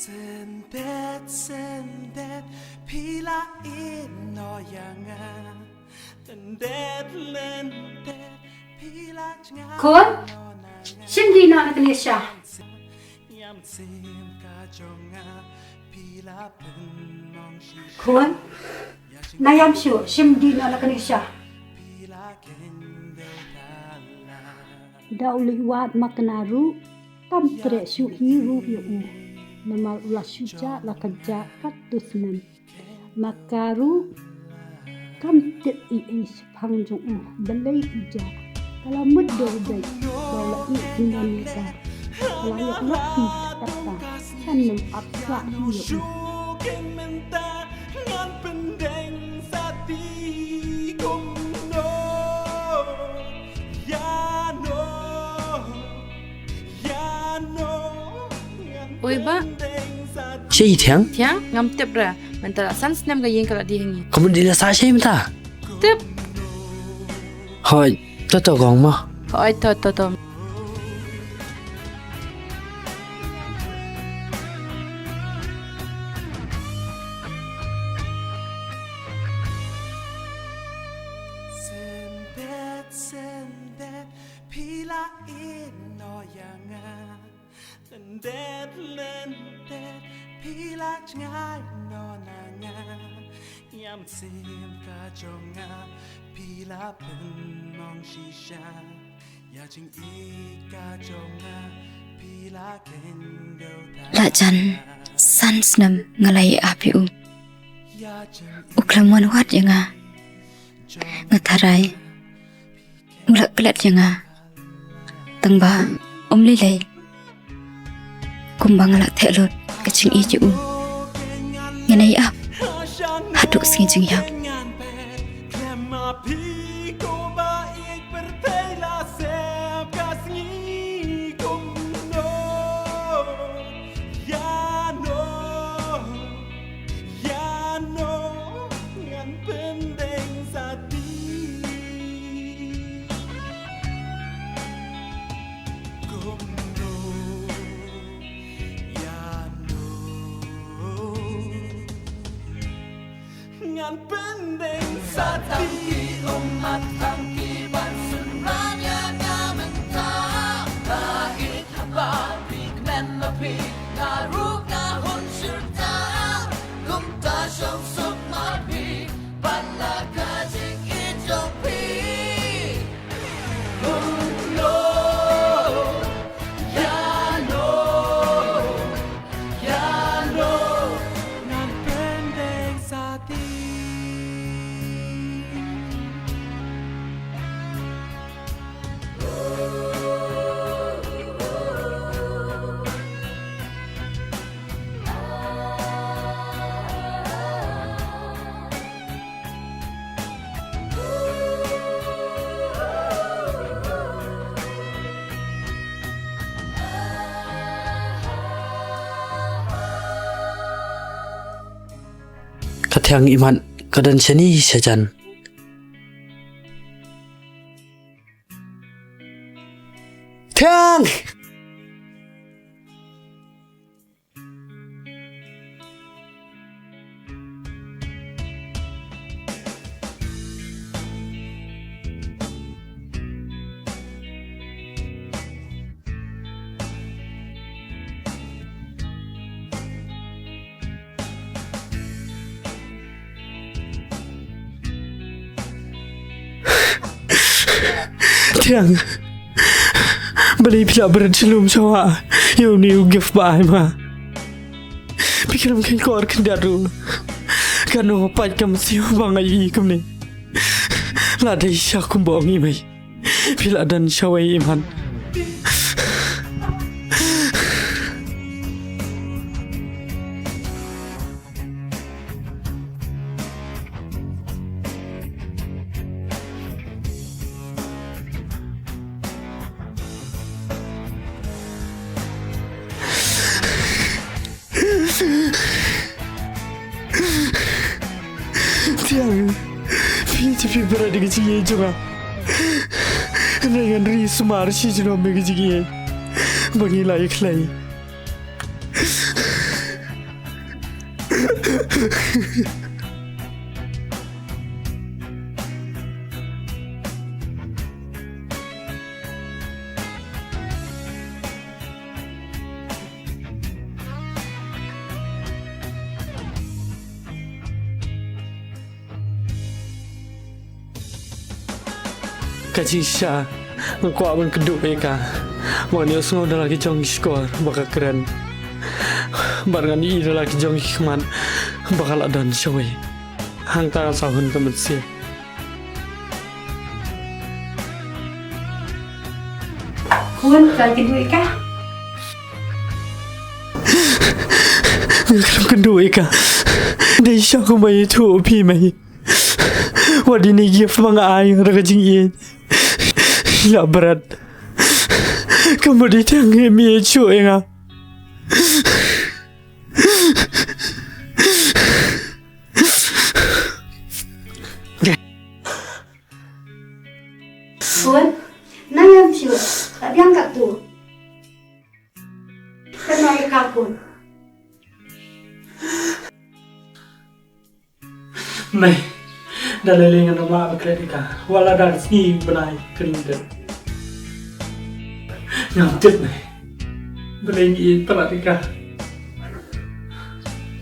Sendet pila in noyanga Tendet lendet pila jnga Kun, şimdi na nagnisya. Yam sim ka jonga pila penong shi Kun, nayam siyo, şimdi na nagnisya. pila kende tala Dauliwat maknaru, tam tre su hiru yu. Namal ulas suja la kerja katusnan. Makaru, kam tit is pangjung belai uja. Kalau muda udah, kalau Indonesia, kalau yang lebih kata, sanam apa hiu. Shukin menta ngan pendeng sati kumno Ya no Oi ba, 这一天， tiang ngam tep ra, mentala san snam ga yin kala di hangi. 我们离了啥线的？ Tep, 好，这做工吗？ oi to. Sendet pila in noyanga Tendet lendet pila jngai nonanga Yam sim ka jonga pila penong shisha Ya jing I ka jonga pila kendo La chan san snam ngalai apiu Ya jing uklamon wat yanga ngatarai mulak kelat yanga tangba lilai kumbang ngalak telot kecing iju nganai ap haduk sing jing yang Ngan pendeng sati umat tangki bansun ranya ngamenta Kahit hababig men mapig Naruk na hun sirta Kumta siyong sukmapig Palagajing ijopi Ulo Yano Ngan pendeng sati Katiang iman kedan seni sejan. Tiang. Tiang. Beli pila berat selum sawa. Yo ni give by ma. Pikiram kan kor kendaru. Kanu pat kam siu bangai kum ni. La dai sya kum bongi mai. Pila dan syawai iman. Tiang, tapi berada di sini juga. Dengan ri sumar si jenom di sini, bagi layak lagi. Kajing Syah ngekuat man keduk eka. Maknanya semua dah lagi jong skor bakal keren. Barengan ini dah lagi jong hikmat bakal ada showy. Hang tangan sahun kemen siap. Kun kali kedua kah? Ngakram keduk eka. Dah Syah kumai tu pi mai. Wadi ni gift mga ayong rakajing iyan. Ya berat. Kemudian yang mi cu enga. Kun, nayam siwa. Tak diangkat tu. Kenal kapun. Mai. Dah lelengan nama akredika. Wala dah sini benai kering dah. Nyamtit mai. Belengi peradika.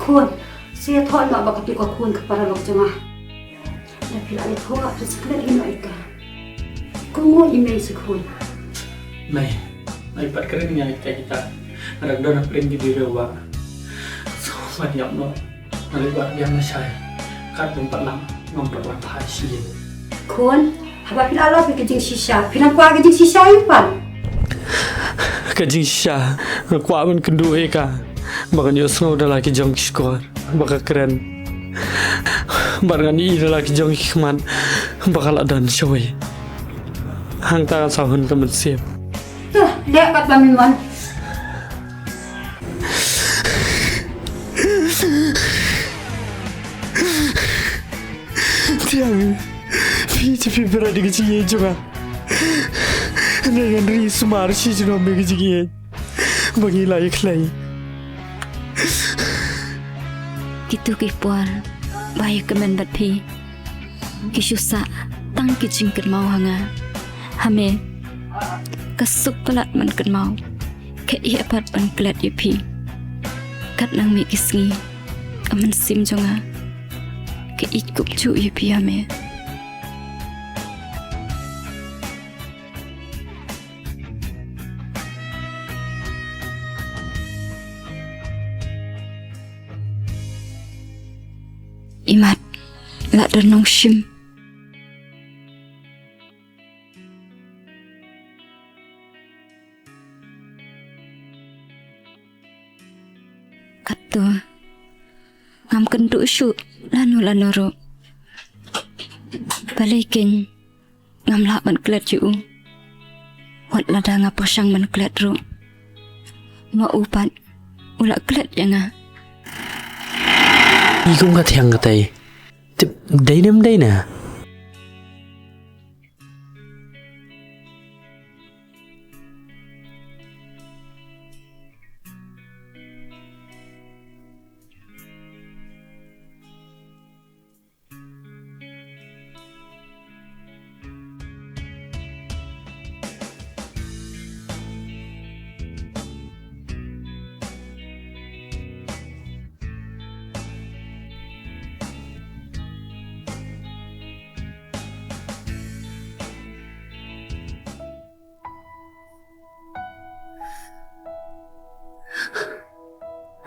Kun, saya tahu nak bakal tukar kun kepada lok jemaah. Tapi ada tahu apa sekelar ini mereka. Kau email sekun. Mai. Mai pat kering yang kita. Ada dona pering di rewa. So banyak no. Ada buat yang saya. Kat 46 memperwan hasil. Kun, apa pila Allah pergi sisa? Pila kuah kerja sisa ipan? Kajing Syah ngekuat man keduk eka. Maknanya semua dah lagi jong skor bakal keren. Barengan ini dah lagi jong hikmat bakal ada showy. Hang tangan sahun kemen siap. Lihat kat Bamiman. Tiang, tapi berada di sini juga. Dengan ri semar si jenom di sini. Bagi layak lagi. Kitu kipuar baya kemen bat pi. Kisusa tang kicing ken mau hanga. Hame kasuk pelat man ken mau. Ke ia pat ban kelat ye pi. Kat nang mi kisngi. Aman sim jonga. Ke ikup cu ye pi hame. Imat lak denong shim. Kato ngam kenduk syuk lanu ro. Balikin ngam lak ban klet yu. Wat lada ngapasang ban klet ro. Ma upat ulak klet yanga. Ikum kat yang katai. Day na.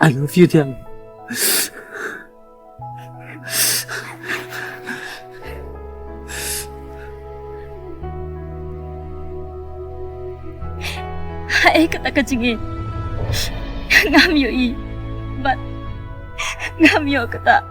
I love you, Tiang. Hai kata kacing ngam yo i. Bat ngam yo kata.